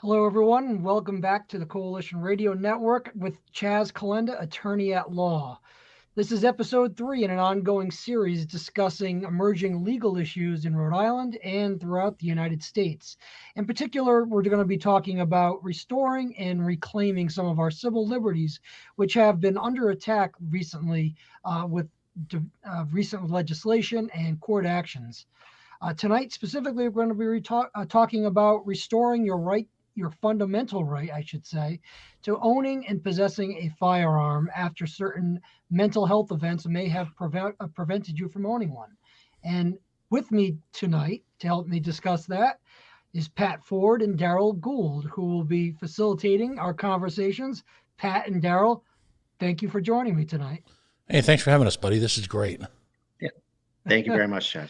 Hello, everyone, and welcome back to the Coalition Radio Network with Chaz Calenda, attorney at law. This is episode 3 in an ongoing series discussing emerging legal issues in Rhode Island and throughout the United States. In particular, we're going to be talking about restoring and reclaiming some of our civil liberties, which have been under attack recently with recent legislation and court actions. Tonight, specifically, we're going to be talking about restoring your fundamental right, I should say, to owning and possessing a firearm after certain mental health events may have prevented you from owning one. And with me tonight to help me discuss that is Pat Ford and Daryl Gould, who will be facilitating our conversations. Pat and Daryl, thank you for joining me tonight. Hey, thanks for having us, buddy. This is great. Yeah, thank you very much, Chaz.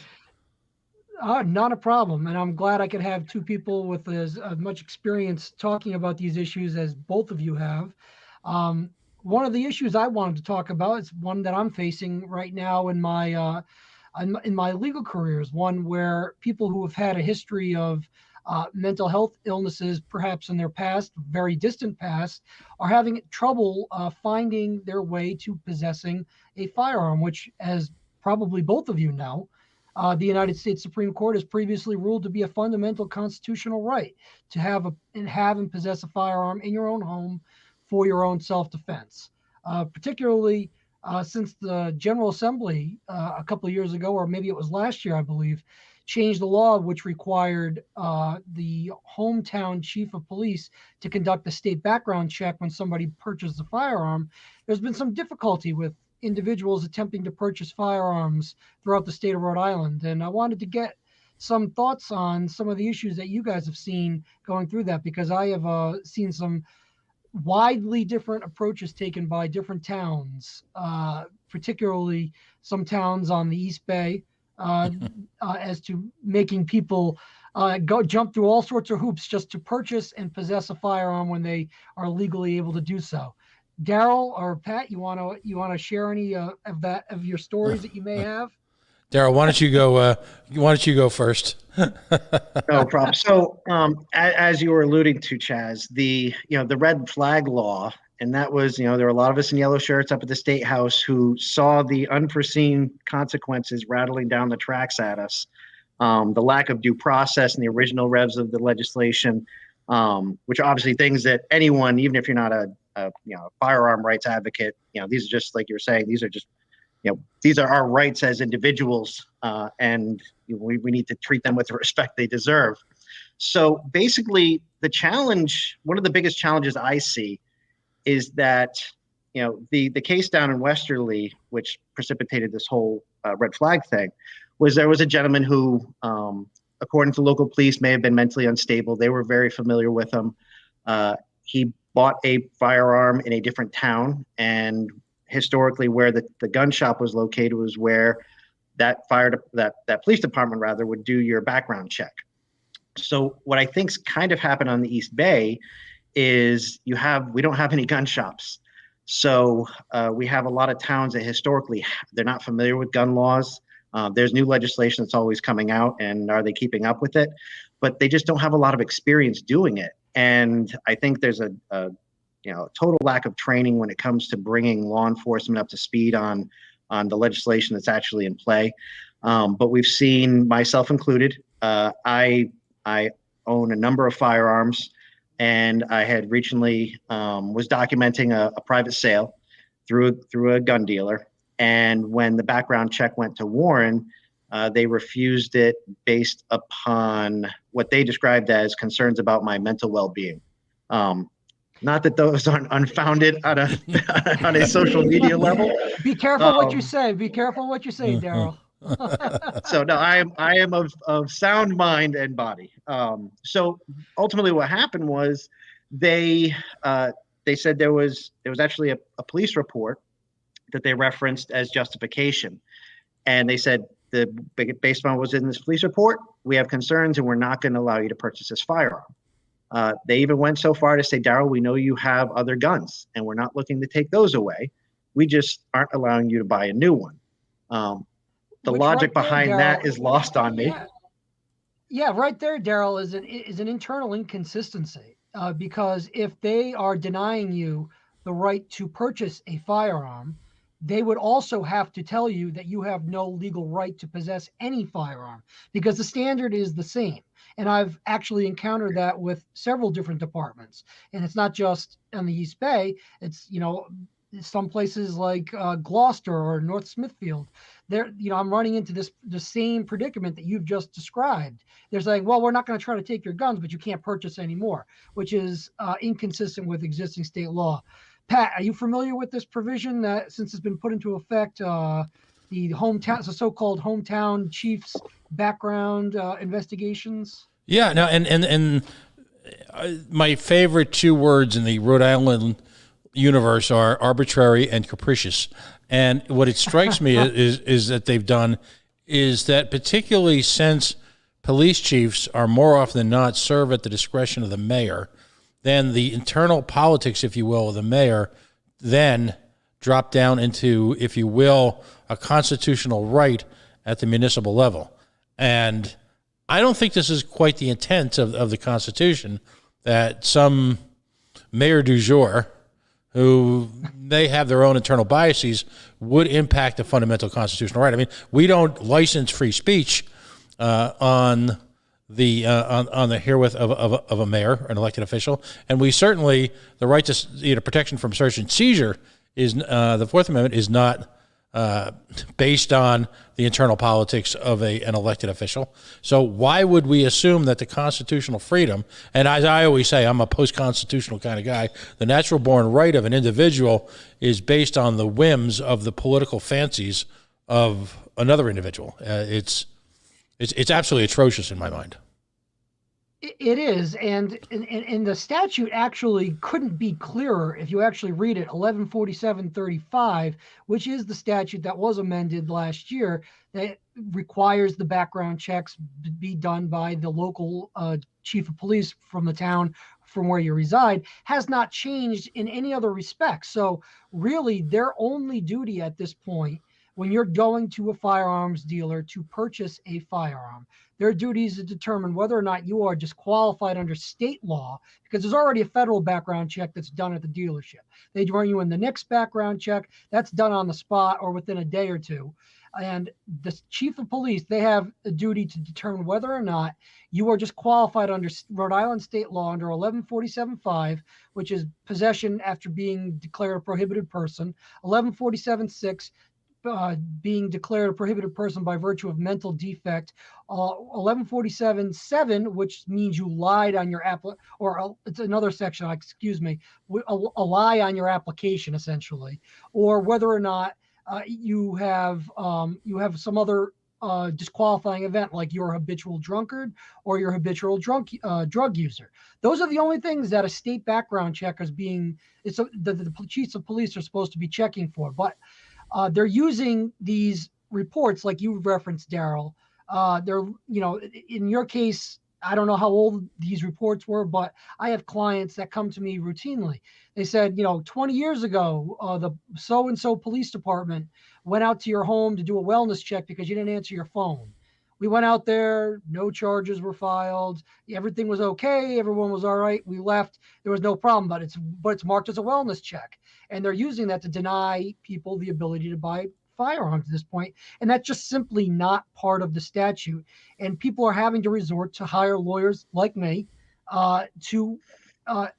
Not a problem. And I'm glad I could have two people with as much experience talking about these issues as both of you have. One of the issues I wanted to talk about is one that I'm facing right now in my legal career, is one where people who have had a history of mental health illnesses, perhaps in their past, very distant past, are having trouble finding their way to possessing a firearm, which, as probably both of you know, the United States Supreme Court has previously ruled to be a fundamental constitutional right to have and possess a firearm in your own home for your own self-defense. Particularly since the General Assembly a couple of years ago, or maybe it was last year, I believe, changed the law which required the hometown chief of police to conduct a state background check when somebody purchased a firearm. There's been some difficulty with individuals attempting to purchase firearms throughout the state of Rhode Island. And I wanted to get some thoughts on some of the issues that you guys have seen going through that, because I have seen some widely different approaches taken by different towns, particularly some towns on the East Bay, as to making people jump through all sorts of hoops just to purchase and possess a firearm when they are legally able to do so. Daryl or Pat, you want to share any of your stories that you may have? Daryl, why don't you go? Why don't you go first? No problem. So, as you were alluding to, Chaz, the red flag law, and that was, there were a lot of us in yellow shirts up at the State House who saw the unforeseen consequences rattling down the tracks at us, the lack of due process in the original revs of the legislation, which are obviously things that anyone, even if you're not a firearm rights advocate, these are just, like you were saying, these are just, these are our rights as individuals, and we need to treat them with the respect they deserve. So basically, the challenge, one of the biggest challenges I see, is that the case down in Westerly, which precipitated this whole red flag thing, was there was a gentleman who, according to local police, may have been mentally unstable. They were very familiar with him. He bought a firearm in a different town, and historically where the gun shop was located was where that police department rather would do your background check. So what I think's kind of happened on the East Bay is we don't have any gun shops. So we have a lot of towns that historically they're not familiar with gun laws. There's new legislation that's always coming out, and are they keeping up with it? But they just don't have a lot of experience doing it. And I think there's a total lack of training when it comes to bringing law enforcement up to speed on the legislation that's actually in play. But we've seen, myself included, I own a number of firearms, and I had recently was documenting a private sale through a gun dealer. And when the background check went to Warren, they refused it based upon what they described as concerns about my mental well-being. Not that those aren't unfounded on a social media level. Be careful what you say. Be careful what you say, Daryl. So no, I am of sound mind and body. So ultimately, what happened was they they said there was actually a police report that they referenced as justification, and they said the based on what was in this police report, we have concerns and we're not going to allow you to purchase this firearm. They even went so far to say, Daryl, we know you have other guns, and we're not looking to take those away. We just aren't allowing you to buy a new one. The Which logic right there, behind that Daryl, is lost on me. yeah, yeah, right there, Daryl, is an internal inconsistency because if they are denying you the right to purchase a firearm, they would also have to tell you that you have no legal right to possess any firearm because the standard is the same. And I've actually encountered that with several different departments, and it's not just on the East Bay. It's some places like Gloucester or North Smithfield. There, I'm running into the same predicament that you've just described. They're saying, well, we're not going to try to take your guns, but you can't purchase anymore, which is inconsistent with existing state law. Pat, are you familiar with this provision that since it's been put into effect, the so-called hometown chiefs background investigations? Yeah, no, and my favorite two words in the Rhode Island universe are arbitrary and capricious. And what it strikes me is that they've done is that particularly since police chiefs are more often than not serve at the discretion of the mayor, then the internal politics, if you will, of the mayor then drop down into, if you will, a constitutional right at the municipal level. And I don't think this is quite the intent of the Constitution, that some mayor du jour, who they have their own internal biases, would impact a fundamental constitutional right. I mean, we don't license free speech on the herewith of a mayor, an elected official, and we certainly the right to protection from search and seizure is the Fourth Amendment is not based on the internal politics of an elected official. So why would we assume that the constitutional freedom, and as I always say, I'm a post-constitutional kind of guy, the natural-born right of an individual is based on the whims of the political fancies of another individual? It's absolutely atrocious in my mind. It is, and the statute actually couldn't be clearer if you actually read it. 114735, which is the statute that was amended last year, that requires the background checks be done by the local chief of police from the town from where you reside, has not changed in any other respect. So really, their only duty at this point, when you're going to a firearms dealer to purchase a firearm, their duty is to determine whether or not you are disqualified under state law, because there's already a federal background check that's done at the dealership. They run you in the next background check that's done on the spot or within a day or two. And the chief of police, they have a duty to determine whether or not you are just qualified under Rhode Island state law under 1147.5, which is possession after being declared a prohibited person, 1147.6, being declared a prohibited person by virtue of mental defect, 1147.7, which means you lied on your it's another section, excuse me, a lie on your application essentially, or whether or not you have some other disqualifying event, like you're a habitual drunkard or you're a habitual drug user. Those are the only things that a state background check is the chiefs of police are supposed to be checking for. But they're using these reports, like you referenced, Daryl. They're, in your case, I don't know how old these reports were, but I have clients that come to me routinely. They said, 20 years ago, the so-and-so police department went out to your home to do a wellness check because you didn't answer your phone. We went out there, no charges were filed, everything was okay, everyone was all right. We left, there was no problem, but it's marked as a wellness check. And they're using that to deny people the ability to buy firearms at this point. And that's just simply not part of the statute. And people are having to resort to hire lawyers like me to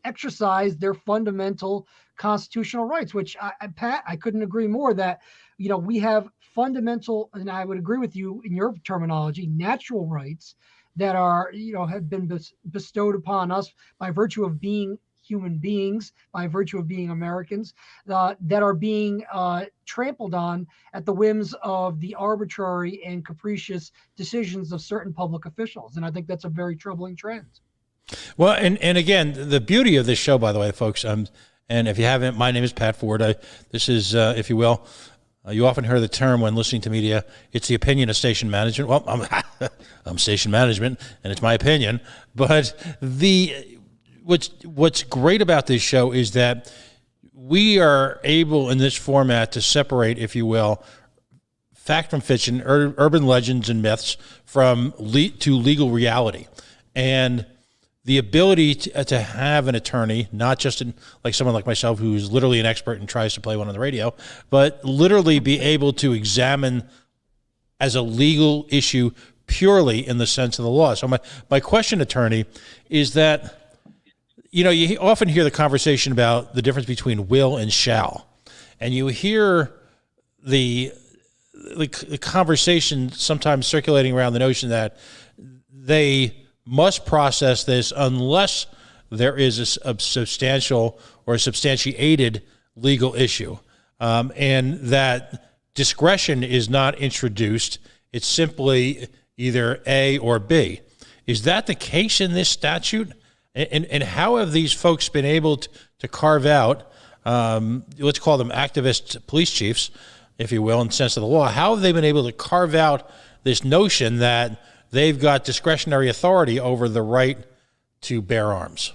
exercise their fundamental constitutional rights, which Pat, I couldn't agree more that, we have fundamental, and I would agree with you in your terminology, natural rights that are, have been bestowed upon us by virtue of being human beings by virtue of being Americans that are being trampled on at the whims of the arbitrary and capricious decisions of certain public officials. And I think that's a very troubling trend. Well, and again, the beauty of this show, by the way, folks, and if you haven't, my name is Pat Ford. This is, if you will, you often hear the term when listening to media, it's the opinion of station management. Well, I'm station management, and it's my opinion. But what's great about this show is that we are able in this format to separate, if you will, fact from fiction, urban legends and myths from to legal reality. And the ability to have an attorney, not just like someone like myself who's literally an expert and tries to play one on the radio, but literally be able to examine as a legal issue purely in the sense of the law. So my question, attorney, is that, you often hear the conversation about the difference between will and shall. And you hear the conversation sometimes circulating around the notion that they must process this unless there is a substantial or substantiated legal issue, and that discretion is not introduced. It's simply either A or B. Is that the case in this statute? And how have these folks been able to carve out, let's call them activist police chiefs, if you will, in the sense of the law, how have they been able to carve out this notion that they've got discretionary authority over the right to bear arms?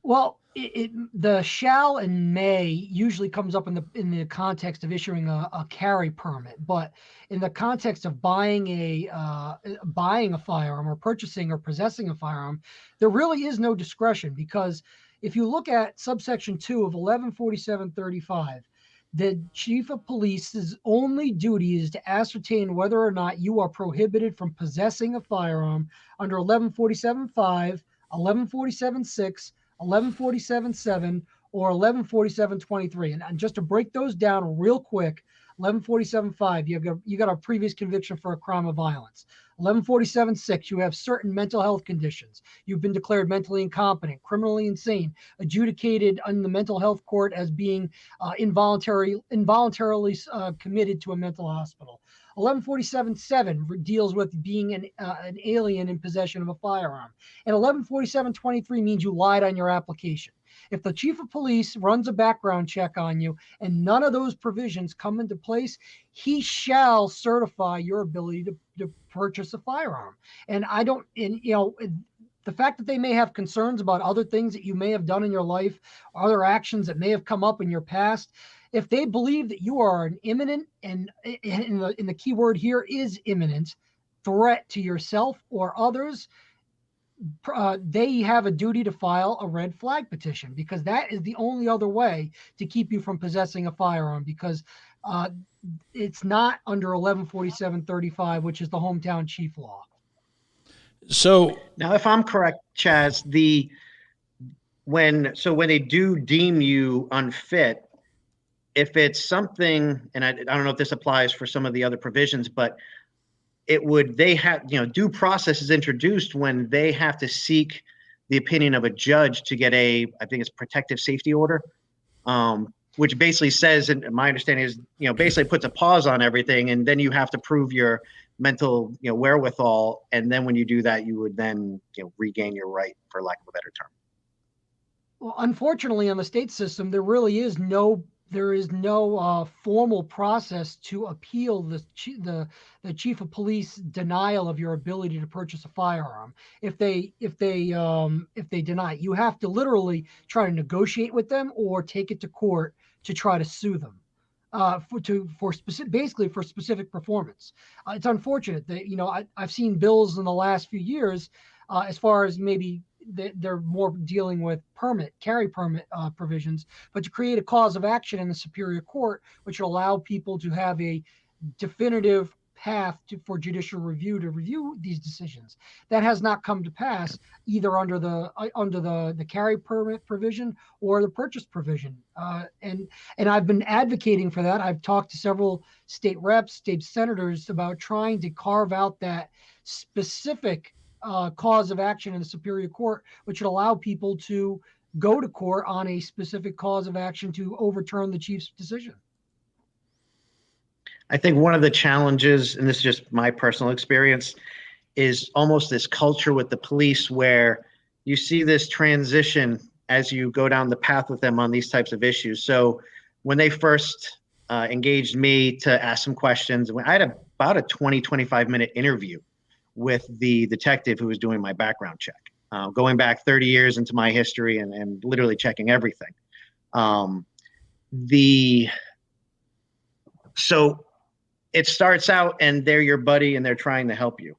Well, the shall and may usually comes up in the context of issuing a carry permit, but in the context of buying a firearm or purchasing or possessing a firearm, there really is no discretion, because if you look at subsection 2 of 1147.35, the chief of police's only duty is to ascertain whether or not you are prohibited from possessing a firearm under 1147.5, 1147.6, 1147.7, or 1147.23. And just to break those down real quick, 1147.5, you got a previous conviction for a crime of violence. 1147.6, you have certain mental health conditions. You've been declared mentally incompetent, criminally insane, adjudicated in the mental health court as being involuntarily committed to a mental hospital. 1147.7 deals with being an alien in possession of a firearm. And 1147.23 means you lied on your application. If the chief of police runs a background check on you and none of those provisions come into place, he shall certify your ability to purchase a firearm. And the fact that they may have concerns about other things that you may have done in your life, other actions that may have come up in your past, if they believe that you are an imminent, and in the key word here is imminent, threat to yourself or others, they have a duty to file a red flag petition, because that is the only other way to keep you from possessing a firearm, because it's not under 1147.35, which is the hometown chief law. So now, if I'm correct, Chaz, when they do deem you unfit, if it's something, and I don't know if this applies for some of the other provisions, but due process is introduced when they have to seek the opinion of a judge to get I think it's protective safety order, which basically says, and my understanding is, basically puts a pause on everything, and then you have to prove your mental, wherewithal, and then when you do that, you would then, regain your right, for lack of a better term. Well, unfortunately, on the state system, there is no formal process to appeal the chief of police denial of your ability to purchase a firearm. If they deny it, you have to literally try to negotiate with them or take it to court to try to sue them for specific performance. It's unfortunate that I've seen bills in the last few years as far as maybe they're more dealing with carry permit provisions, but to create a cause of action in the Superior Court, which will allow people to have a definitive path for judicial review to review these decisions. That has not come to pass either under the carry permit provision or the purchase provision. And I've been advocating for that. I've talked to several state reps, state senators about trying to carve out that specific cause of action in the Superior Court, which would allow people to go to court on a specific cause of action to overturn the chief's decision. I think one of the challenges, and this is just my personal experience, is almost this culture with the police where you see this transition as you go down the path with them on these types of issues. So when they first engaged me to ask some questions, I had about a 25 minute interview with the detective who was doing my background check, going back 30 years into my history and literally checking everything. So it starts out and they're your buddy and they're trying to help you.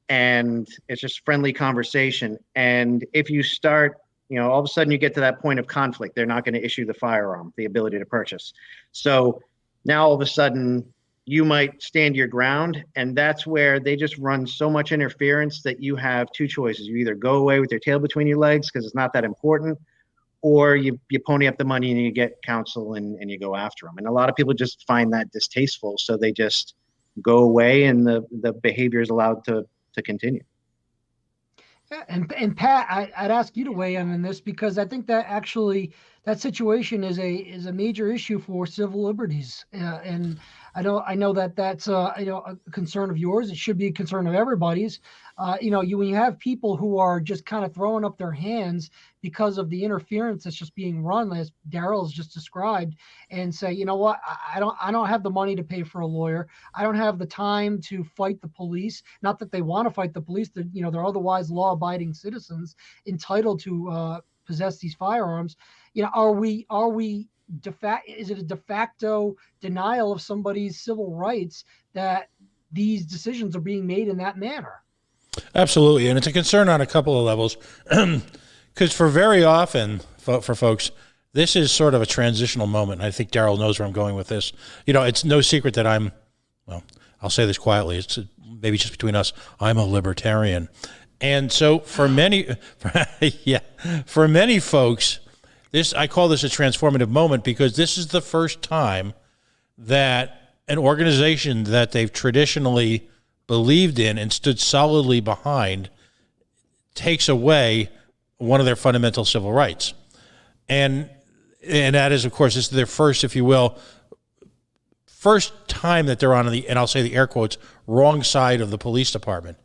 And it's just friendly conversation. And if you start, all of a sudden you get to that point of conflict, they're not going to issue the firearm, the ability to purchase. So now all of a sudden you might stand your ground, and that's where they just run so much interference that you have two choices. You either go away with your tail between your legs because it's not that important, or you pony up the money and you get counsel and you go after them. And a lot of people just find that distasteful, so they just go away and the behavior is allowed to continue. Yeah, and Pat, I'd ask you to weigh in on this, because I think that actually that situation is a major issue for civil liberties, and I know that that's a concern of yours. It should be a concern of everybody's. When you have people who are just kind of throwing up their hands because of the interference that's just being run, as Daryl has just described, and say, you know what, I don't have the money to pay for a lawyer. I don't have the time to fight the police. Not that they want to fight the police. They're otherwise law-abiding citizens entitled to possess these firearms. Is it a de facto denial of somebody's civil rights that these decisions are being made in that manner? Absolutely, and it's a concern on a couple of levels, because for very often, for folks, this is sort of a transitional moment. I think Daryl knows where I'm going with this. It's no secret that I'll say this quietly, it's maybe just between us, I'm a libertarian. And so for many folks, I call this a transformative moment, because this is the first time that an organization that they've traditionally believed in and stood solidly behind takes away one of their fundamental civil rights. And that is, of course, this is their first, if you will, first time that they're on and I'll say the air quotes, wrong side of the police department.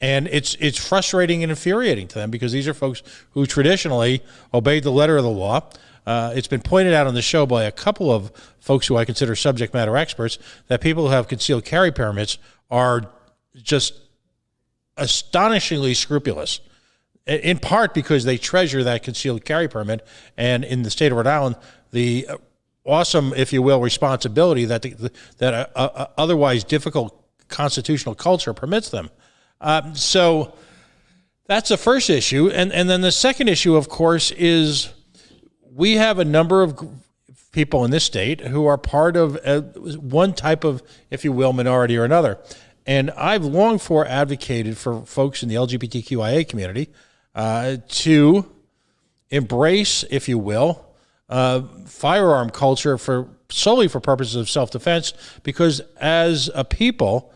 And it's frustrating and infuriating to them, because these are folks who traditionally obeyed the letter of the law. It's been pointed out on the show by a couple of folks who I consider subject matter experts that people who have concealed carry permits are just astonishingly scrupulous, in part because they treasure that concealed carry permit, and in the state of Rhode Island, the awesome, if you will, responsibility that a otherwise difficult constitutional culture permits them. So that's the first issue. And then the second issue, of course, is we have a number of people in this state who are part of one type of, if you will, minority or another. And I've long advocated for folks in the LGBTQIA community to embrace, if you will, firearm culture solely for purposes of self-defense, because as a people,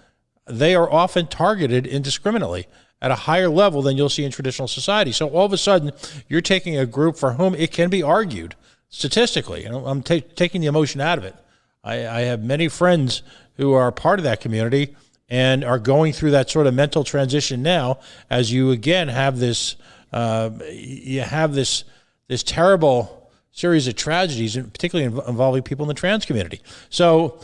they are often targeted indiscriminately at a higher level than you'll see in traditional society. So all of a sudden, you're taking a group for whom it can be argued statistically. I'm taking the emotion out of it. I have many friends who are part of that community and are going through that sort of mental transition now, as you again have this this terrible series of tragedies, and particularly involving people in the trans community. So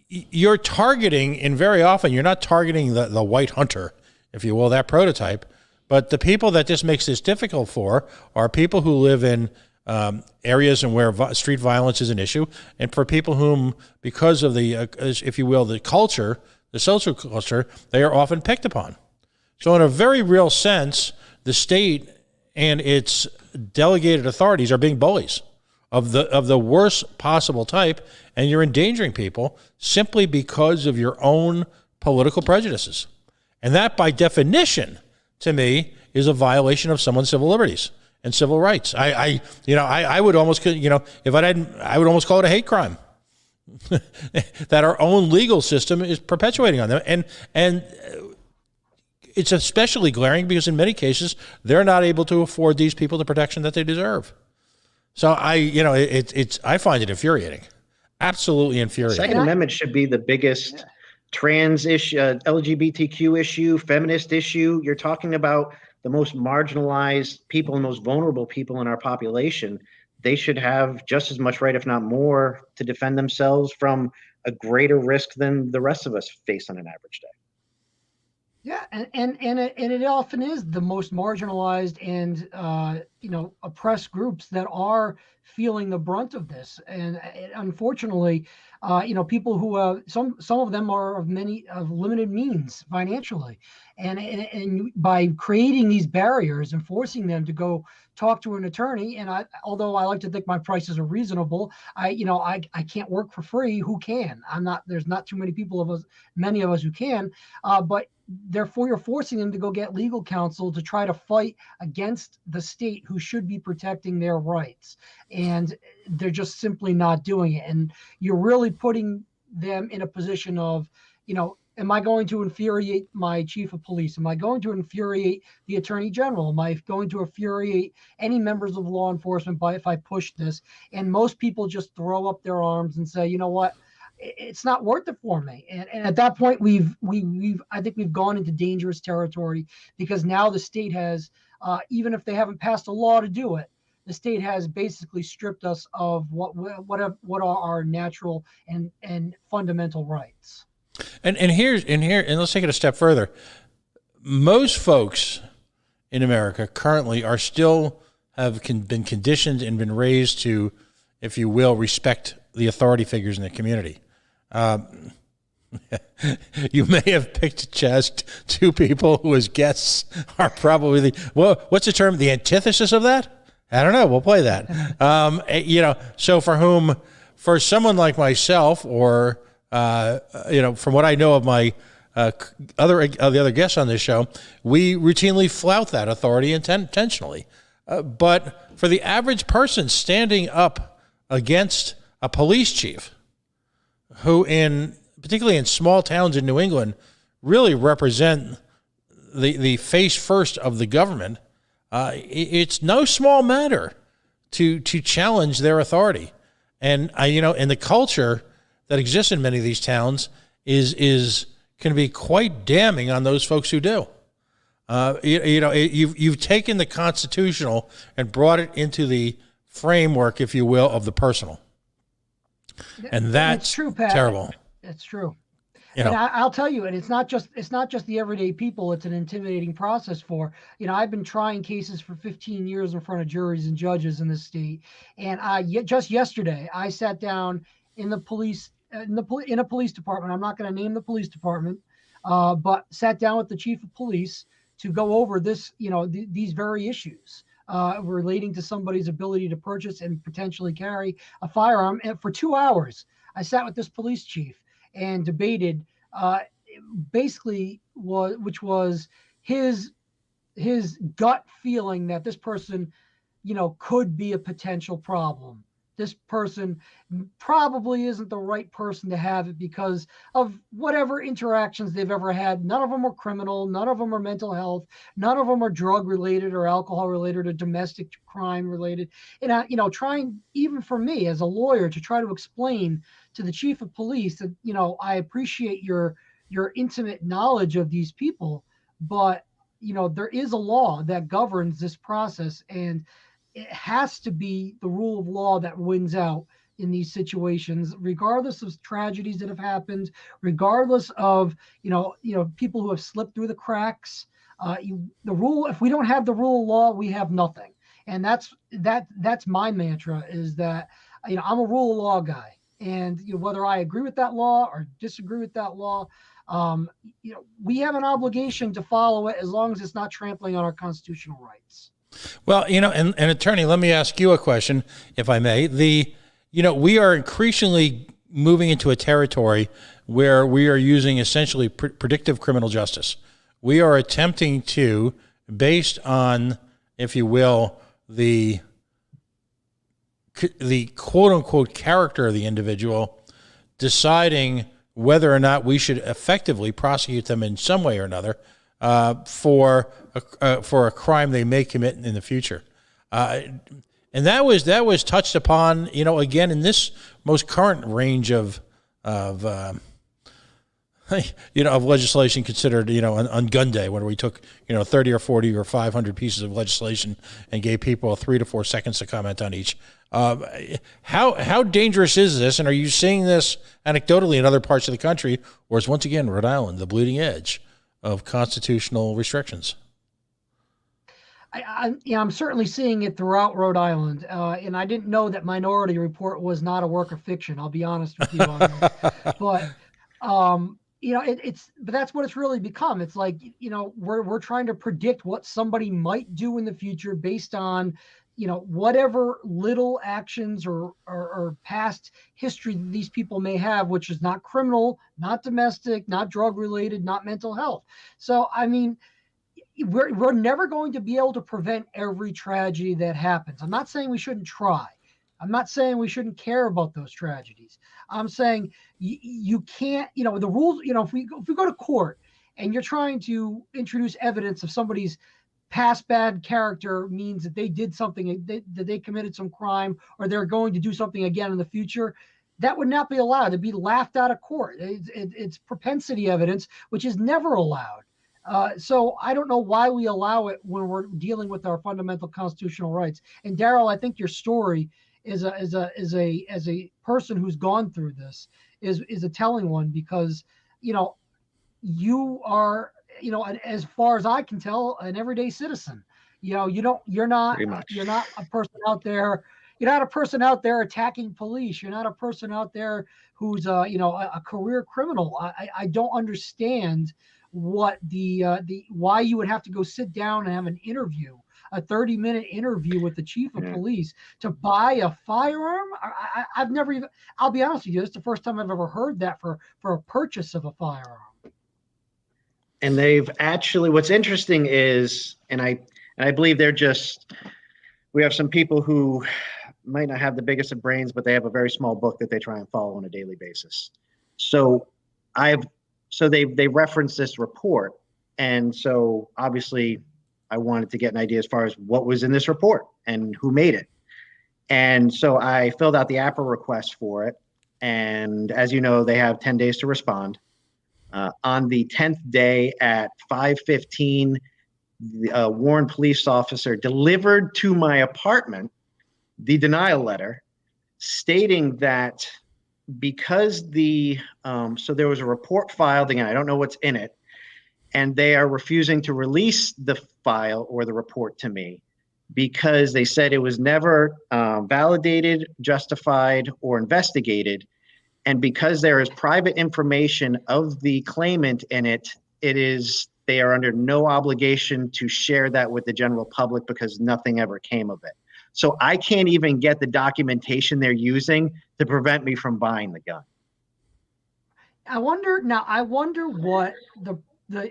you're targeting, and very often you're not targeting the white hunter, if you will, that prototype, but the people that this makes this difficult for are people who live in areas and where street violence is an issue, and for people whom, because of the, if you will, the culture, the social culture, they are often picked upon. So in a very real sense, the state and its delegated authorities are being bullies of the worst possible type, and you're endangering people simply because of your own political prejudices. And that, by definition, to me, is a violation of someone's civil liberties and civil rights. I would almost, if I didn't, I would almost call it a hate crime that our own legal system is perpetuating on them. And it's especially glaring because in many cases they're not able to afford these people the protection that they deserve. So I find it infuriating, absolutely infuriating. Second Amendment should be the biggest trans issue, LGBTQ issue, feminist issue. You're talking about the most marginalized people and most vulnerable people in our population. They should have just as much right, if not more, to defend themselves from a greater risk than the rest of us face on an average day. Yeah, and it often is the most marginalized and oppressed groups that are feeling the brunt of this. And unfortunately, people who some of them are of limited means financially, and by creating these barriers and forcing them to go talk to an attorney. And although I like to think my prices are reasonable, I can't work for free. Who can? There's not too many of us who can, but therefore you're forcing them to go get legal counsel to try to fight against the state who should be protecting their rights, and they're just simply not doing it. And you're really putting them in a position of, am I going to infuriate my chief of police? Am I going to infuriate the attorney general? Am I going to infuriate any members of law enforcement if I push this? And most people just throw up their arms and say, you know what, it's not worth it for me. And at that point, I think we've gone into dangerous territory, because now the state has, even if they haven't passed a law to do it, the state has basically stripped us of what are our natural and fundamental rights. And let's take it a step further. Most folks in America currently are still been conditioned and been raised to, if you will, respect the authority figures in the community. You may have picked just two people who, as guests, are probably what's the term? The antithesis of that? I don't know. We'll play that. So for someone like myself, or from what I know of my the other guests on this show, we routinely flout that authority intentionally. But for the average person standing up against a police chief, who particularly in small towns in New England, really represent the face first of the government, it's no small matter to challenge their authority. And and the culture that exists in many of these towns can be quite damning on those folks who do. You've taken the constitutional and brought it into the framework, if you will, of the personal. And that's it's true, Pat. Terrible. It's true. And I'll tell you, and it's not just the everyday people. It's an intimidating process for, I've been trying cases for 15 years in front of juries and judges in this state. And just yesterday, I sat down in a police department. I'm not going to name the police department, but sat down with the chief of police to go over this, these very issues relating to somebody's ability to purchase and potentially carry a firearm. And for 2 hours, I sat with this police chief and debated which was his gut feeling that this person, could be a potential problem. This person probably isn't the right person to have it because of whatever interactions they've ever had. None of them are criminal. None of them are mental health. None of them are drug related or alcohol related or domestic crime related. And, trying, even for me as a lawyer, to try to explain to the chief of police that, I appreciate your intimate knowledge of these people, but, there is a law that governs this process, and it has to be the rule of law that wins out in these situations, regardless of tragedies that have happened, regardless of, people who have slipped through the cracks. If we don't have the rule of law, we have nothing. And that's my mantra, is that, I'm a rule of law guy. And whether I agree with that law or disagree with that law, we have an obligation to follow it as long as it's not trampling on our constitutional rights. Well, and attorney, let me ask you a question, if I may. We are increasingly moving into a territory where we are using essentially predictive criminal justice. We are attempting to, based on, if you will, the quote unquote character of the individual, deciding whether or not we should effectively prosecute them in some way or another, for a crime they may commit in the future. And that was touched upon, again in this most current range of of legislation considered, on Gun Day, when we took 30 or 40 or 500 pieces of legislation and gave people 3 to 4 seconds to comment on each. How dangerous is this? And are you seeing this anecdotally in other parts of the country, or is once again Rhode Island the bleeding edge of constitutional restrictions? I'm certainly seeing it throughout Rhode Island, and I didn't know that Minority Report was not a work of fiction. I'll be honest with you on that. But but that's what it's really become. It's like we're trying to predict what somebody might do in the future based on whatever little actions or past history that these people may have, which is not criminal, not domestic, not drug related, not mental health. So I mean, we're never going to be able to prevent every tragedy that happens. I'm not saying we shouldn't try. I'm not saying we shouldn't care about those tragedies. I'm saying you can't, the rules, if we go to court and you're trying to introduce evidence of somebody's past bad character means that they did something, that they committed some crime, or they're going to do something again in the future, that would not be allowed. To be laughed out of court. It's propensity evidence, which is never allowed. So I don't know why we allow it when we're dealing with our fundamental constitutional rights. And Daryl, I think your story as a person who's gone through this is a telling one, because you are as far as I can tell, an everyday citizen. You're not a person out there. You're not a person out there attacking police. You're not a person out there who's a career criminal. I don't understand what why you would have to go sit down and have an interview, a 30-minute interview with the chief of police to buy a firearm. I've never even, I'll be honest with you, it's the first time I've ever heard that for a purchase of a firearm. And they've actually, what's interesting is, and I believe we have some people who might not have the biggest of brains, but they have a very small book that they try and follow on a daily basis. So they referenced this report. And so obviously I wanted to get an idea as far as what was in this report and who made it. And so I filled out the APRA request for it. And as you know, they have 10 days to respond. On the 10th day at 5:15, the Warren police officer delivered to my apartment the denial letter stating that because so there was a report filed, again, I don't know what's in it, and they are refusing to release the file or the report to me because they said it was never validated, justified, or investigated. And because there is private information of the claimant in it, they are under no obligation to share that with the general public because nothing ever came of it. So I can't even get the documentation they're using to prevent me from buying the gun. I wonder what the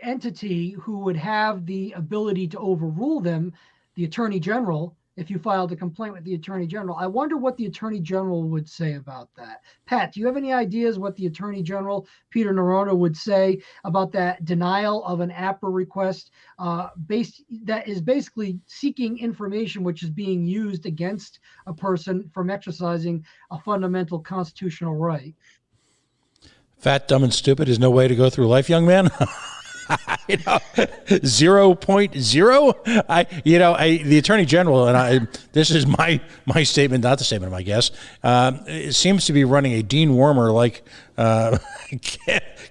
entity who would have the ability to overrule them, the Attorney General, if you filed a complaint with the Attorney General, I wonder what the Attorney General would say about that. Pat, do you have any ideas what the Attorney General, Peter Noronha, would say about that denial of an APRA request that is basically seeking information which is being used against a person from exercising a fundamental constitutional right? Fat, dumb, and stupid is no way to go through life, young man. 0.0. The Attorney General, and this is my statement, not the statement of my guest, it seems to be running a Dean Wormer like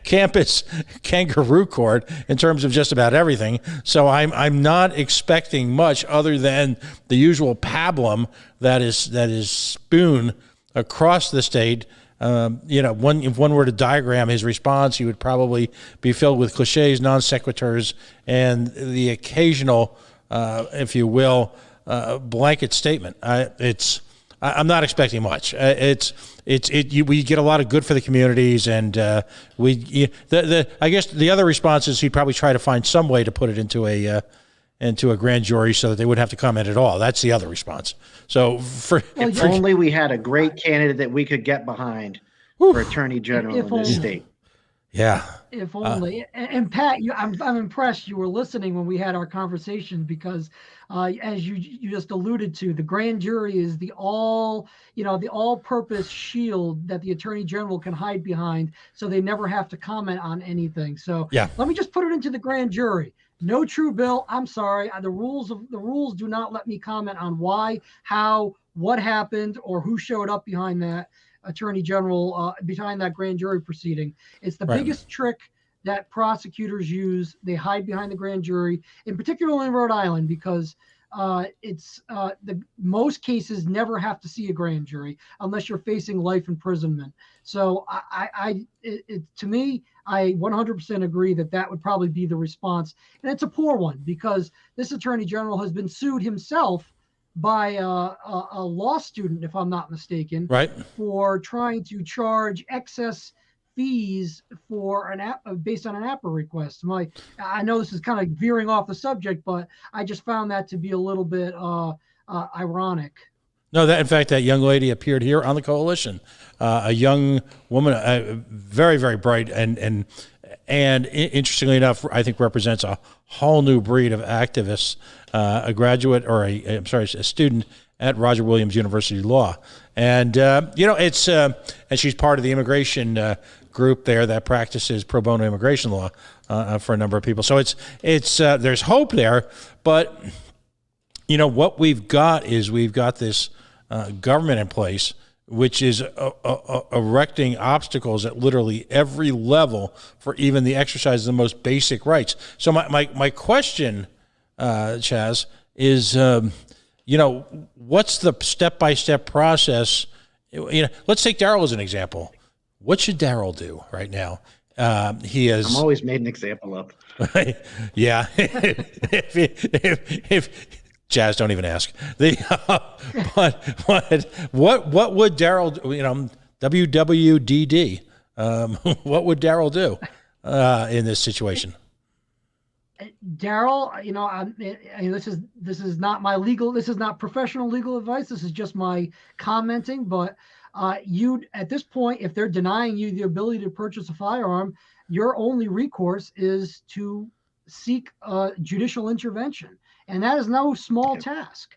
campus kangaroo court in terms of just about everything. So I'm not expecting much other than the usual pablum that is spewed across the state. If one were to diagram his response, he would probably be filled with cliches, non sequiturs, and the occasional, if you will, blanket statement. I'm not expecting much. We get a lot of good for the communities, and I guess the other response is he'd probably try to find some way to put it into a grand jury so that they wouldn't have to comment at all. That's the other response. So if only we had a great candidate that we could get behind for Attorney General in this state. Yeah. If Uh, only. And Pat, I'm impressed you were listening when we had our conversation because, as you just alluded to, the grand jury is the all-purpose shield that the attorney general can hide behind, so they never have to comment on anything. So yeah. let me just put it into the grand jury. No true bill. I'm sorry. The rules do not let me comment on why, how, what happened, or who showed up behind that attorney general behind that grand jury proceeding. It's the Right. biggest trick that prosecutors use. They hide behind the grand jury, in particular in Rhode Island, because it's the most cases never have to see a grand jury unless you're facing life imprisonment. So to me, I 100% agree that that would probably be the response, and it's a poor one because this attorney general has been sued himself by a law student, if I'm not mistaken, Right. for trying to charge excess fees for an app based on an APA request. I know this is kind of veering off the subject, but I just found that to be a little bit ironic. No, that in fact, that young lady appeared here on the coalition, a young woman, very, very bright, and interestingly enough, I think represents a whole new breed of activists. A graduate, or I'm sorry, a student at Roger Williams University Law, and it's and she's part of the immigration group there that practices pro bono immigration law for a number of people. So it's there's hope there, but what we've got is we've got this government in place which is erecting obstacles at literally every level for even the exercise of the most basic rights. So my question, Chaz, is what's the step-by-step process? Let's take Daryl as an example. What should Daryl do right now? He is. I'm always made an example of. Yeah. if Jazz, don't even ask. But what would Daryl do? WWDD. What would Daryl do in this situation? Daryl, this is not my legal, this is not professional legal advice. This is just my commenting. But you, at this point, if they're denying you the ability to purchase a firearm, your only recourse is to seek judicial intervention, and that is no small task.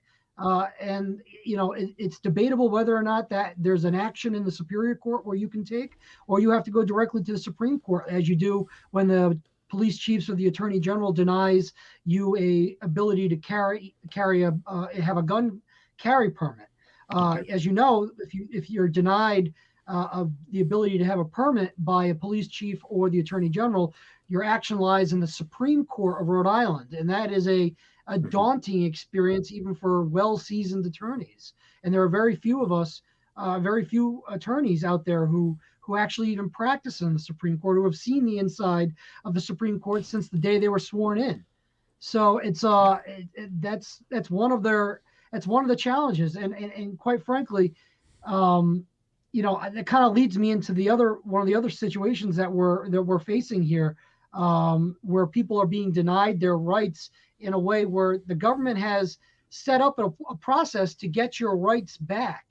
And it's debatable whether or not that there's an action in the Superior Court where you can take, or you have to go directly to the Supreme Court, as you do when the police chiefs or the attorney general denies you a ability to have a gun carry permit. As you know, if you're denied of the ability to have a permit by a police chief or the attorney general, your action lies in the Supreme Court of Rhode Island, and that is a daunting experience even for well-seasoned attorneys. And there are very few of us, very few attorneys out there who actually even practice in the Supreme Court, who have seen the inside of the Supreme Court since the day they were sworn in. So it's that's one of the challenges, and quite frankly, that kind of leads me into one of the other situations that we're facing here, where people are being denied their rights in a way where the government has set up a process to get your rights back.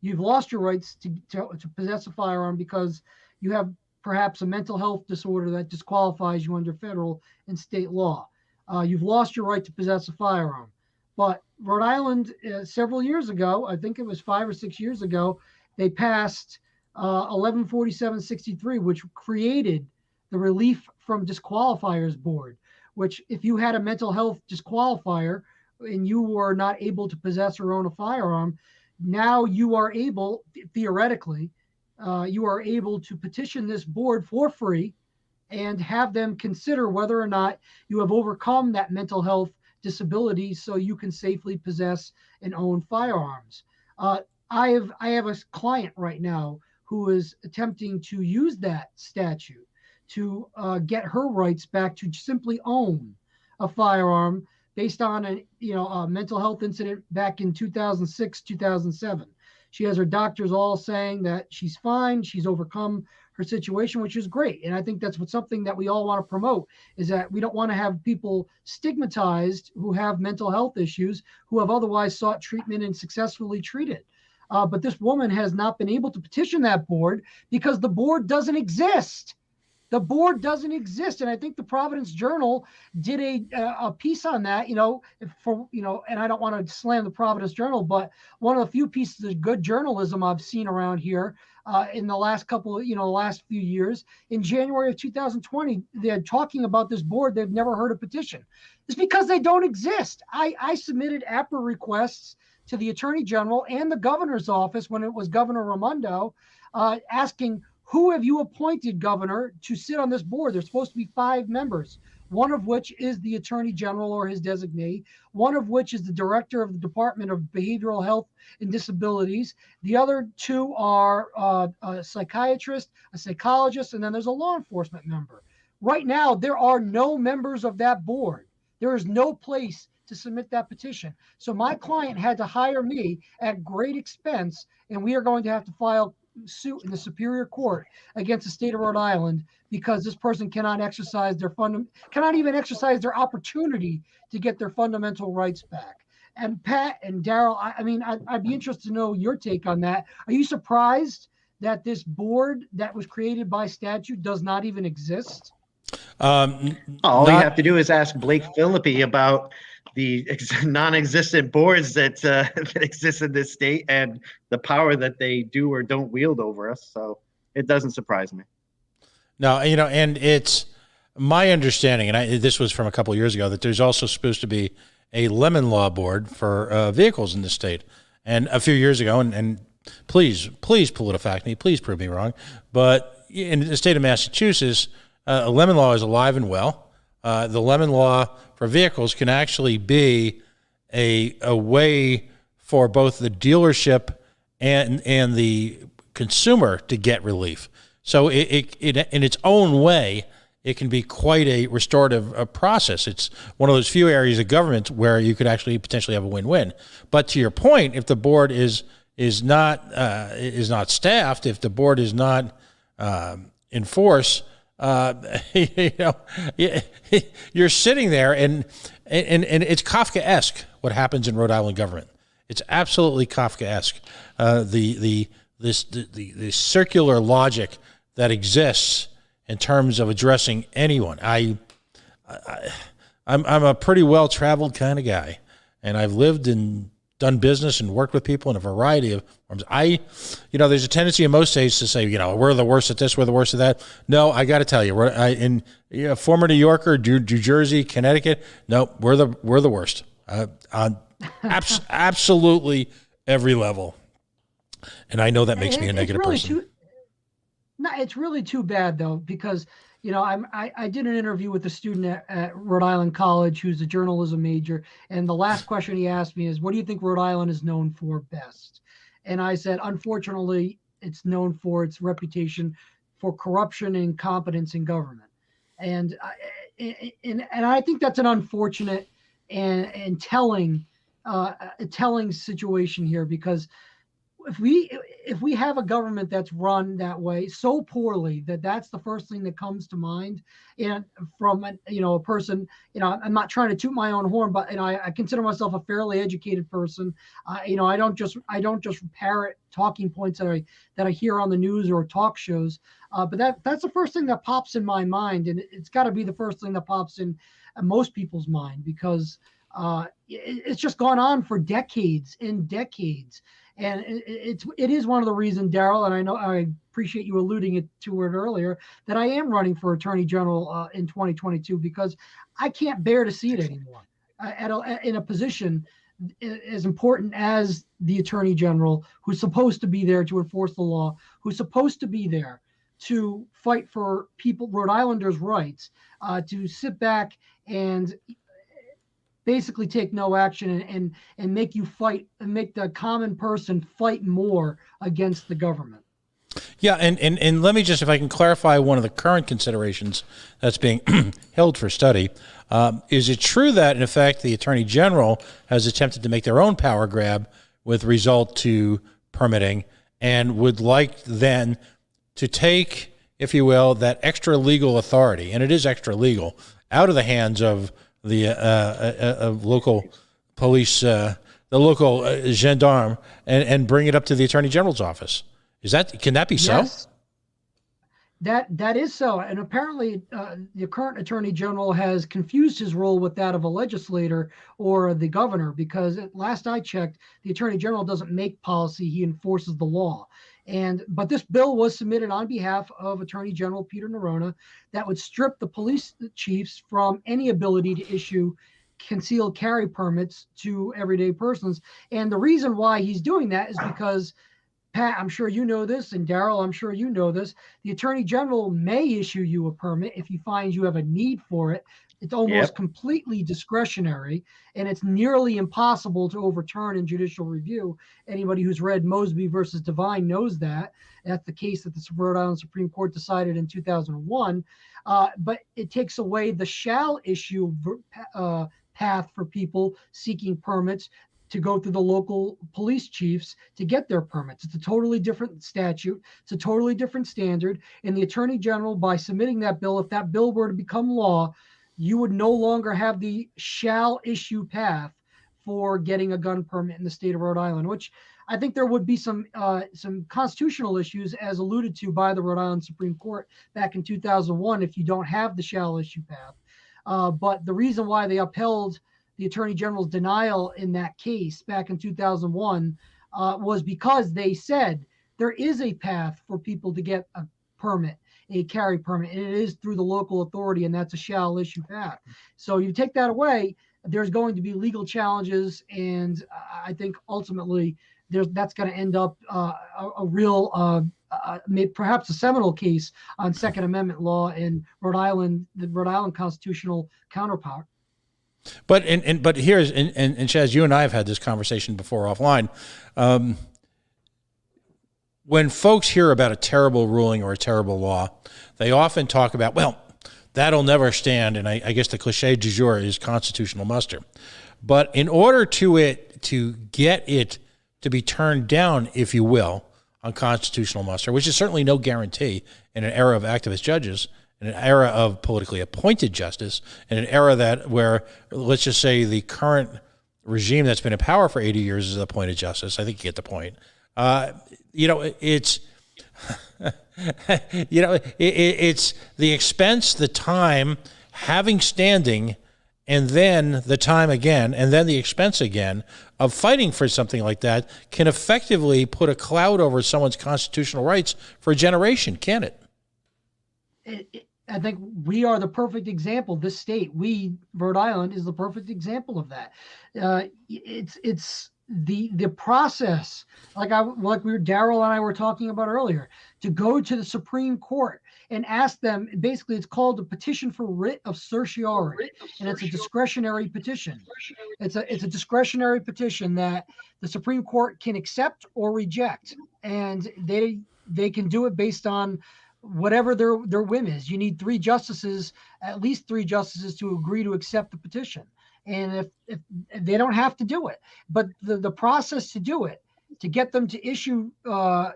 You've lost your rights to possess a firearm because you have perhaps a mental health disorder that disqualifies you under federal and state law. You've lost your right to possess a firearm. But Rhode Island, several years ago, I think it was 5 or 6 years ago, they passed 114763, which created the Relief from Disqualifiers Board, which if you had a mental health disqualifier and you were not able to possess or own a firearm, now you are able, theoretically, you are able to petition this board for free and have them consider whether or not you have overcome that mental health disability so you can safely possess and own firearms. I have a client right now who is attempting to use that statute to get her rights back to simply own a firearm based on a mental health incident back in 2006, 2007. She has her doctors all saying that she's fine, she's overcome her situation, which is great. And I think that's something that we all want to promote, is that we don't want to have people stigmatized who have mental health issues, who have otherwise sought treatment and successfully treated. But this woman has not been able to petition that board because the board doesn't exist. The board doesn't exist, and I think the Providence Journal did a piece on that. And I don't want to slam the Providence Journal, but one of the few pieces of good journalism I've seen around here in the last last few years. In January of 2020, they're talking about this board. They've never heard a petition. It's because they don't exist. I submitted APRA requests to the Attorney General and the Governor's office when it was Governor Raimondo, asking, who have you appointed, Governor, to sit on this board? There's supposed to be 5 members, one of which is the Attorney General or his designee, one of which is the Director of the Department of Behavioral Health and Disabilities. The other 2 are a psychiatrist, a psychologist, and then there's a law enforcement member. Right now, there are no members of that board. There is no place to submit that petition. So my client had to hire me at great expense, and we are going to have to file suit in the Superior Court against the state of Rhode Island because this person cannot even exercise their opportunity to get their fundamental rights back. And Pat and Daryl, I'd be interested to know your take on that. Are you surprised that this board that was created by statute does not even exist? All you have to do is ask Blake Philippi about the non-existent boards that exist in this state and the power that they do or don't wield over us. So it doesn't surprise me. No, and it's my understanding, and this was from a couple of years ago, that there's also supposed to be a lemon law board for vehicles in the state. And a few years ago, and please PolitiFact me, please prove me wrong, but in the state of Massachusetts, a lemon law is alive and well. The lemon law for vehicles can actually be a way for both the dealership and the consumer to get relief. So it in its own way, it can be quite a restorative process. It's one of those few areas of government where you could actually potentially have a win-win. But to your point, if the board is not staffed, if the board is not in force, you're sitting there and it's Kafkaesque what happens in Rhode Island government. It's absolutely Kafkaesque. The circular logic that exists in terms of addressing anyone. I'm a pretty well-traveled kind of guy, and I've lived and done business and worked with people in a variety of forms. There's a tendency in most states to say, we're the worst at this, we're the worst at that. No, I got to tell you, former New Yorker, New Jersey, Connecticut, no, we're the worst on absolutely every level. And I know that makes me a negative person. It's really too bad though, because I did an interview with a student at Rhode Island College who's a journalism major, and the last question he asked me is, what do you think Rhode Island is known for best? And I said, unfortunately, it's known for its reputation for corruption and incompetence in government. And I think that's an unfortunate and telling situation here, because if we have a government that's run that way so poorly that's the first thing that comes to mind. And from a person, I'm not trying to toot my own horn, but I consider myself a fairly educated person. I don't just parrot talking points that I hear on the news or talk shows. But that's the first thing that pops in my mind, and it's got to be the first thing that pops in most people's mind, because it's just gone on for decades and decades. And it is one of the reasons, Daryl, and I know I appreciate you alluding to it earlier, that I am running for Attorney General in 2022, because I can't bear to see it anymore in a position as important as the Attorney General, who's supposed to be there to enforce the law, who's supposed to be there to fight for Rhode Islanders' rights, to sit back and basically take no action and make you fight and make the common person fight more against the government. Yeah, and let me just, if I can clarify one of the current considerations that's being held for study. Is it true that, in effect, the Attorney General has attempted to make their own power grab with result to permitting, and would like then to take, if you will, that extra legal authority, and it is extra legal, out of the hands of the local police, the local gendarme, and bring it up to the Attorney General's office? Can that be so? Yes. That is so, and apparently the current attorney general has confused his role with that of a legislator or the governor. Because last I checked, the attorney general doesn't make policy; he enforces the law. But this bill was submitted on behalf of Attorney General Peter Nerona that would strip the police chiefs from any ability to issue concealed carry permits to everyday persons. And the reason why he's doing that is because, Pat, I'm sure you know this, and Daryl, I'm sure you know this. The Attorney General may issue you a permit if he finds you have a need for it. It's almost completely discretionary, and it's nearly impossible to overturn in judicial review. Anybody who's read Mosby versus Devine knows that. That's the case that the Rhode Island Supreme Court decided in 2001. But it takes away the shall issue path for people seeking permits to go through the local police chiefs to get their permits. It's a totally different statute. It's a totally different standard. And the Attorney General, by submitting that bill, if that bill were to become law, you would no longer have the shall issue path for getting a gun permit in the state of Rhode Island, which I think there would be some constitutional issues, as alluded to by the Rhode Island Supreme Court back in 2001, if you don't have the shall issue path. But the reason why they upheld the Attorney General's denial in that case back in 2001 was because they said there is a path for people to get a permit, a carry permit, and it is through the local authority, and that's a shall issue path. So you take that away, there's going to be legal challenges, and I think ultimately that's going to end up a real perhaps a seminal case on Second Amendment law in Rhode Island, the Rhode Island constitutional counterpart. But here's and Chaz, you and I have had this conversation before offline. When folks hear about a terrible ruling or a terrible law, they often talk about, well, that'll never stand, and I guess the cliche du jour is constitutional muster. But in order to get it to be turned down, if you will, on constitutional muster, which is certainly no guarantee in an era of activist judges, in an era of politically appointed justice, in an era where, let's just say, the current regime that's been in power for 80 years is appointed justice. I think you get the point. It's it's the expense, the time, having standing, and then the time again, and then the expense again of fighting for something like that can effectively put a cloud over someone's constitutional rights for a generation, can't it? I think we are the perfect example. This state, Rhode Island, is the perfect example of that. It's the process, Daryl and I were talking about earlier, to go to the Supreme Court and ask them. Basically, it's called a petition for writ of certiorari, and it's a discretionary petition. It's a discretionary petition that the Supreme Court can accept or reject, and they can do it based on whatever their whim is. You need at least three justices to agree to accept the petition. And if they don't have to do it, but the process to do it, to get them to issue a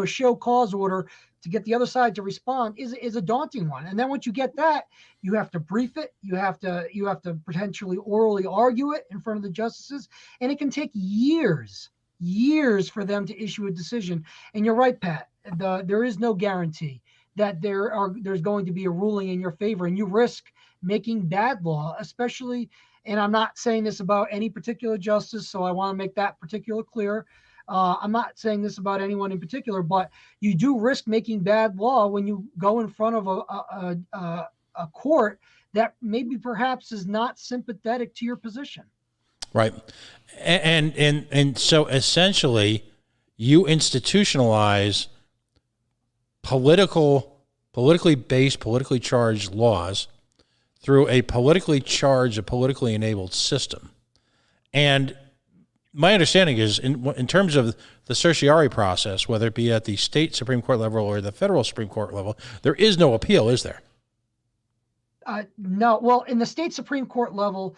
show cause order to get the other side to respond is a daunting one. And then once you get that, you have to brief it. You have to potentially orally argue it in front of the justices, and it can take years for them to issue a decision. And you're right, Pat. There is no guarantee that there's going to be a ruling in your favor, and you risk making bad law, especially. And I'm not saying this about any particular justice, so I want to make that particular clear. I'm not saying this about anyone in particular, but you do risk making bad law when you go in front of a court that maybe perhaps is not sympathetic to your position. Right. And so essentially you institutionalize politically based, politically charged laws through a politically enabled system. And my understanding is, in terms of the certiorari process, whether it be at the state Supreme Court level or the federal Supreme Court level, there is no appeal, is there? No. Well, in the state Supreme Court level,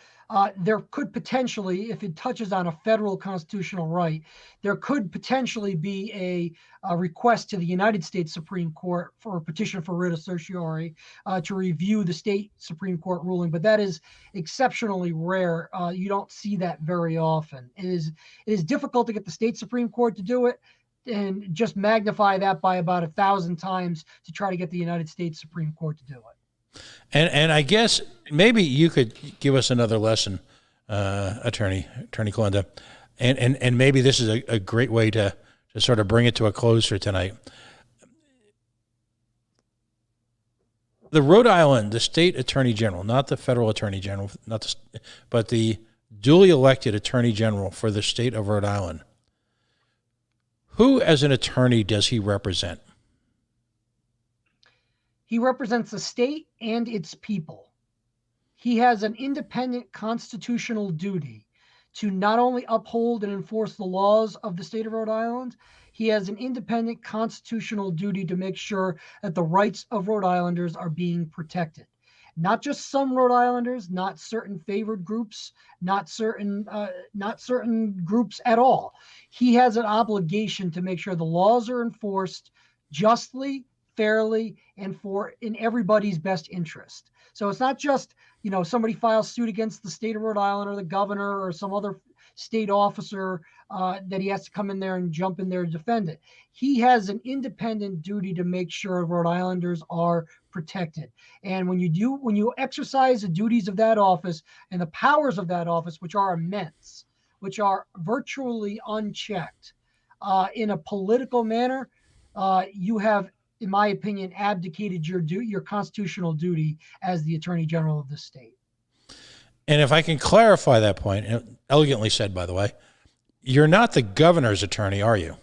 there could potentially, if it touches on a federal constitutional right, there could potentially be a request to the United States Supreme Court for a petition for writ of certiorari to review the state Supreme Court ruling. But that is exceptionally rare. You don't see that very often. It is difficult to get the state Supreme Court to do it. and just magnify that by about 1,000 times to try to get the United States Supreme Court to do it. And I guess maybe you could give us another lesson, Attorney Calenda, and maybe this is a great way to sort of bring it to a close for tonight. The Rhode Island, the state attorney general, not the federal attorney general, but the duly elected attorney general for the state of Rhode Island. Who, as an attorney, does he represent? He represents the state and its people. He has an independent constitutional duty to not only uphold and enforce the laws of the state of Rhode Island, he has an independent constitutional duty to make sure that the rights of Rhode Islanders are being protected. Not just some Rhode Islanders, not certain favored groups, not certain groups at all. He has an obligation to make sure the laws are enforced justly, fairly, and in everybody's best interest. So it's not just, somebody files suit against the state of Rhode Island or the governor or some other state officer that he has to come in there and jump in there to defend it. He has an independent duty to make sure Rhode Islanders are protected. And when you exercise the duties of that office and the powers of that office, which are immense, which are virtually unchecked, in a political manner, you have, in my opinion, abdicated your constitutional duty as the Attorney General of the state. And if I can clarify that point, elegantly said, by the way, you're not the governor's attorney, are you?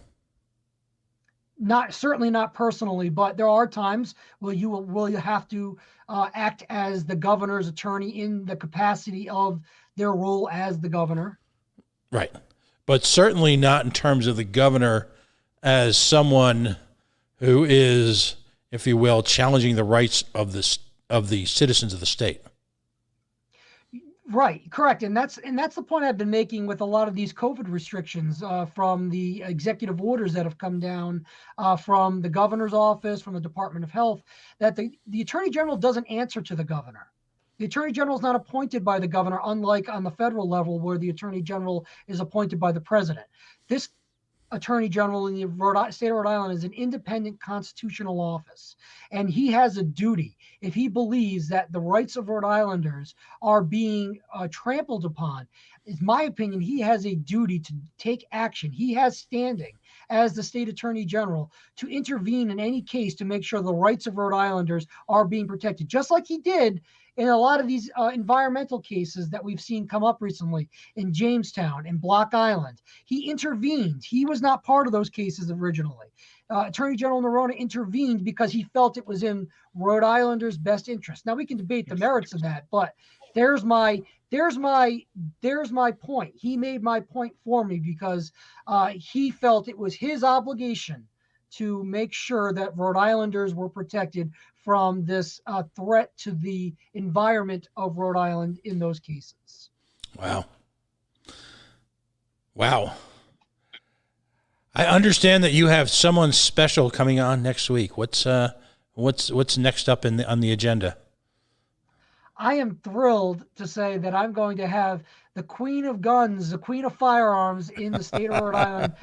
Certainly not personally, but there are times where you will have to act as the governor's attorney in the capacity of their role as the governor. Right. But certainly not in terms of the governor as someone who is, if you will, challenging the rights of the citizens of the state. Right, correct, and that's the point I've been making with a lot of these COVID restrictions from the executive orders that have come down from the governor's office, from the Department of Health, that the Attorney General doesn't answer to the governor. The Attorney General is not appointed by the governor, unlike on the federal level where the Attorney General is appointed by the president. This Attorney General in the state of Rhode Island is an independent constitutional office, and he has a duty. If he believes that the rights of Rhode Islanders are being trampled upon, in my opinion, he has a duty to take action. He has standing as the state attorney general to intervene in any case to make sure the rights of Rhode Islanders are being protected, just like he did in a lot of these environmental cases that we've seen come up recently in Jamestown and Block Island. He intervened. He was not part of those cases originally. Attorney General Nerona intervened because he felt it was in Rhode Islanders' best interest. Now we can debate the merits of that, but there's my point. He made my point for me because he felt it was his obligation to make sure that Rhode Islanders were protected from this threat to the environment of Rhode Island in those cases. Wow. I understand that you have someone special coming on next week. What's next up on the agenda? I am thrilled to say that I'm going to have the queen of guns, the queen of firearms in the state of Rhode Island.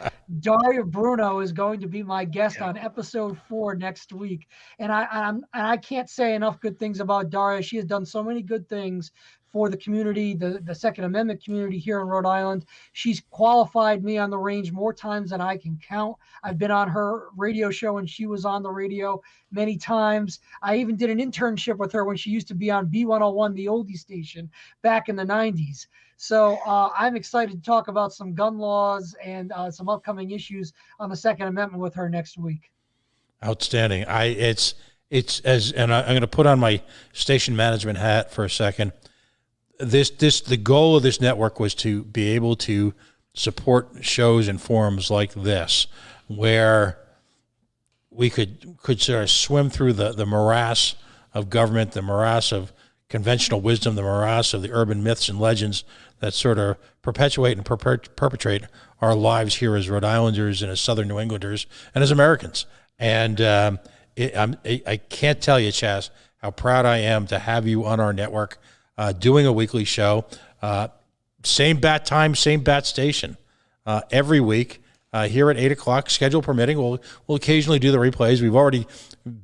Daria Bruno is going to be my guest on episode 4 next week. And I can't say enough good things about Daria. She has done so many good things for the community, the Second Amendment community here in Rhode Island. She's qualified me on the range more times than I can count. I've been on her radio show and she was on the radio many times. I even did an internship with her when she used to be on B101, the oldie station, back in the 90s. So I'm excited to talk about some gun laws and some upcoming issues on the Second Amendment with her next week. Outstanding. I'm going to put on my station management hat for a second. The goal of this network was to be able to support shows and forums like this, where we could sort of swim through the morass of government, the morass of conventional wisdom, the morass of the urban myths and legends that sort of perpetuate and perpetrate our lives here as Rhode Islanders and as Southern New Englanders and as Americans. And I can't tell you, Chaz, how proud I am to have you on our network. Doing a weekly show, same bat time, same bat station, every week. here at 8 o'clock, schedule permitting. We'll occasionally do the replays. We've already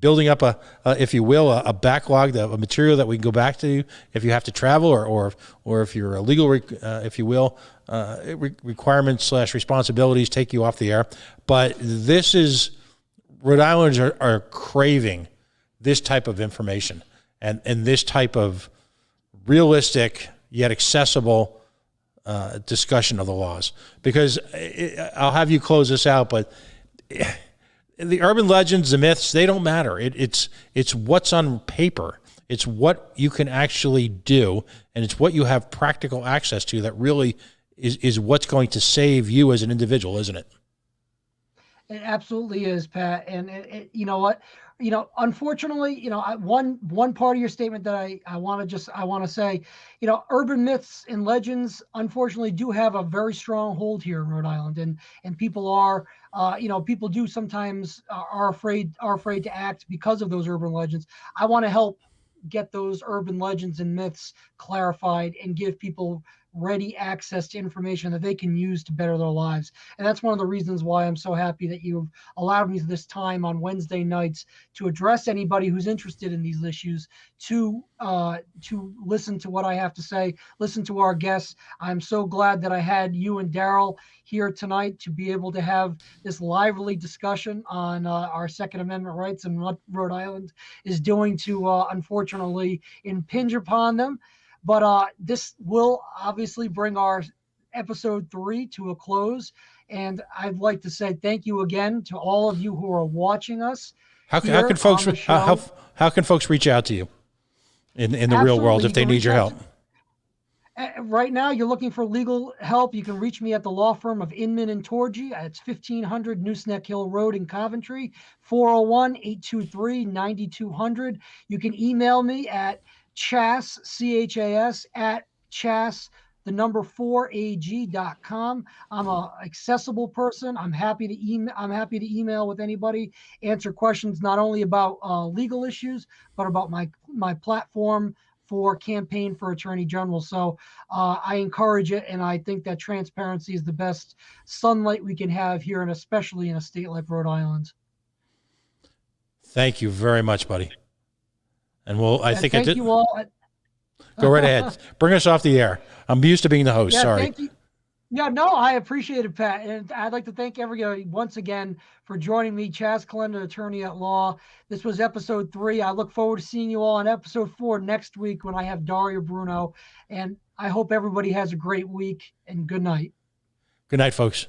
building up if you will, a backlog of material that we can go back to if you have to travel or if your legal, if you will, requirements / responsibilities take you off the air. But this is, Rhode Islanders are craving this type of information and this type of realistic yet accessible discussion of the laws, because I'll have you close this out, but the urban legends, the myths, they don't matter. It's what's on paper. It's what you can actually do, and it's what you have practical access to that really is what's going to save you as an individual, isn't it? It absolutely is, Pat. And you know what? Unfortunately, one part of your statement that I want to say, urban myths and legends, unfortunately, do have a very strong hold here in Rhode Island, and people are, people do sometimes are afraid to act because of those urban legends. I want to help get those urban legends and myths clarified and give people ready access to information that they can use to better their lives. And that's one of the reasons why I'm so happy that you've allowed me this time on Wednesday nights to address anybody who's interested in these issues, to listen to what I have to say, listen to our guests. I'm so glad that I had you and Daryl here tonight to be able to have this lively discussion on our Second Amendment rights and what Rhode Island is doing to unfortunately impinge upon them. But this will obviously bring our episode 3 to a close. And I'd like to say thank you again to all of you who are watching us. How can folks how can folks reach out to you in the real world if they need your help? Right now, you're looking for legal help. You can reach me at the law firm of Inman and Torgy. It's 1500 Nooseneck Hill Road in Coventry, 401-823-9200. You can email me at Chas, CHAS, at Chas, the number 4ag.com. I'm a accessible person. I'm happy to email with anybody, answer questions not only about legal issues, but about my platform for campaign for Attorney General. So I encourage it, and I think that transparency is the best sunlight we can have here, and especially in a state like Rhode Island. Thank you very much, buddy. And thank you all. Go right ahead. Bring us off the air. I'm used to being the host. Sorry. Thank you. Yeah, no, I appreciate it, Pat. And I'd like to thank everybody once again for joining me, Chas Calenda, attorney at law. This was episode 3. I look forward to seeing you all on episode 4 next week when I have Daria Bruno. And I hope everybody has a great week, and good night. Good night, folks.